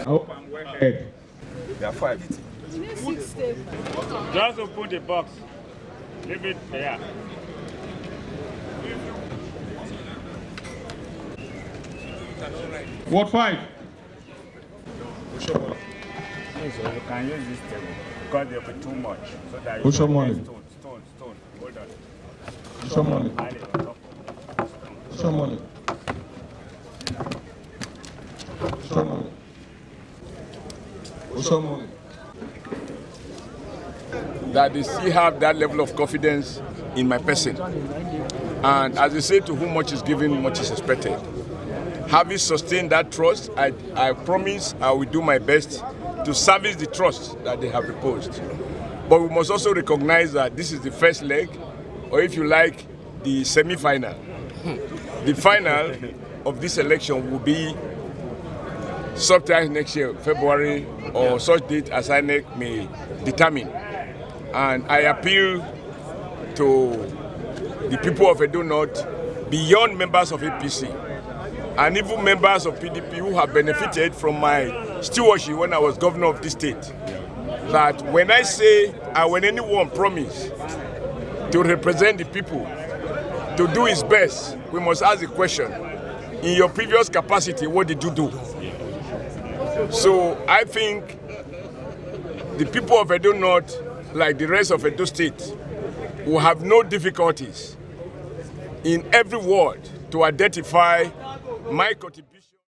hope I'm well ahead. There are 5. Just open the box. Leave it there. Ward 5. So you can use this table because there will be too much. So that Oshiomhole. Stone. Hold on. Oshiomhole. Oshiomhole. Oshiomhole. Oshiomhole. That they still have that level of confidence in my person. And as they say, to whom much is given, much is expected. Having sustained that trust, I promise I will do my best to service the trust that they have reposed. But we must also recognize that this is the first leg, or if you like, the semi-final. The final of this election will be sometime next year, February, or such date as INEC may determine. And I appeal to the people of Edo North, beyond members of APC, and even members of PDP who have benefited from my stewardship when I was governor of this state, that when I say and when anyone promise to represent the people, to do his best, we must ask the question, in your previous capacity, what did you do? So I think the people of Edo North, like the rest of Edo State, will have no difficulties in every ward to identify my contribution.